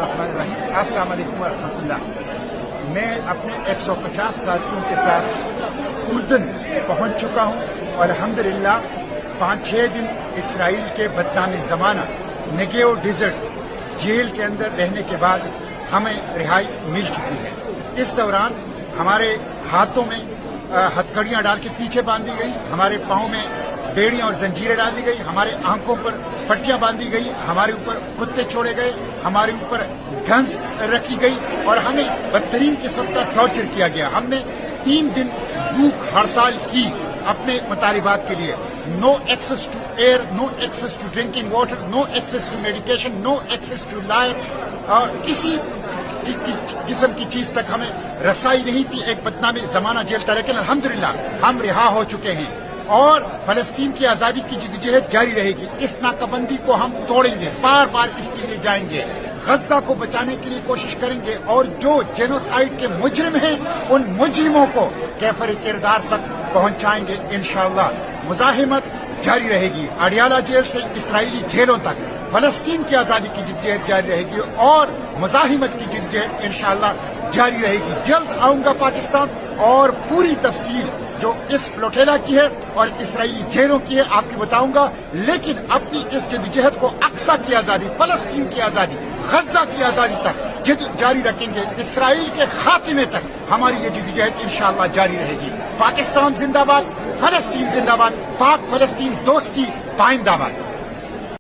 बिस्मिल्लाहिर्रहमानिर्रहीम। अस्सलाम वालेकुम वरहमतुल्लाह। मैं अपने 150 साथियों के साथ उर्दन पहुंच चुका हूं और अल्हम्दुलिल्लाह 5-6 दिन इसराइल के बदनामी ज़माना नेगेव डिजर्ट जेल के अंदर रहने के बाद हमें रिहाई मिल चुकी है। इस दौरान हमारे हाथों में हथकड़ियां डाल के पीछे बांधी गई, हमारे पाँव में बेड़ियां और जंजीरें डाली गई, हमारे आंखों पर पट्टियां बांधी गई, हमारे ऊपर कुत्ते छोड़े गए, हमारे ऊपर गन्स रखी गई और हमें बदतरीन किस्म का टॉर्चर किया गया। हमने 3 दिन भूख हड़ताल की अपने मुतालिबात के लिए। No access to air, no access to drinking water, no access to medication, no access to life और किसी किस्म की चीज तक हमें रसाई नहीं थी। एक बदनामी जमाना जेल था, लेकिन अल्हम्दुलिल्लाह हम रिहा हो चुके हैं और फलस्तीन की आजादी की जिद्दोजहद जारी रहेगी। इस नाकाबंदी को हम तोड़ेंगे, बार बार इसके लिए जाएंगे, गज्जा को बचाने के लिए कोशिश करेंगे और जो जेनोसाइड के मुजरिम हैं उन मुजरिमों को कैफर किरदार तक पहुंचाएंगे इंशाअल्लाह। मुजाहिमत जारी रहेगी, अडियाला जेल से इसराइली जेलों तक फलस्तीन की आजादी की जिद्दोजहद जारी रहेगी और मुजाहिमत की जिद्दोजहद इंशाअल्लाह जारी रहेगी। जल्द आऊंगा पाकिस्तान और पूरी तफसील जो इस प्लोटेला की है और इसराइली जेलों की है आपको बताऊंगा। लेकिन अपनी इस जद्दोजहद को अक्सा की आजादी, फलस्तीन की आजादी, गज्जा की आजादी तक जारी रखेंगे। इसराइल के खात्मे तक हमारी ये जद्दोजहद इंशाअल्लाह जारी रहेगी। पाकिस्तान जिंदाबाद, फलस्तीन जिंदाबाद, पाक फलस्तीन दोस्ती पाइंदाबाद।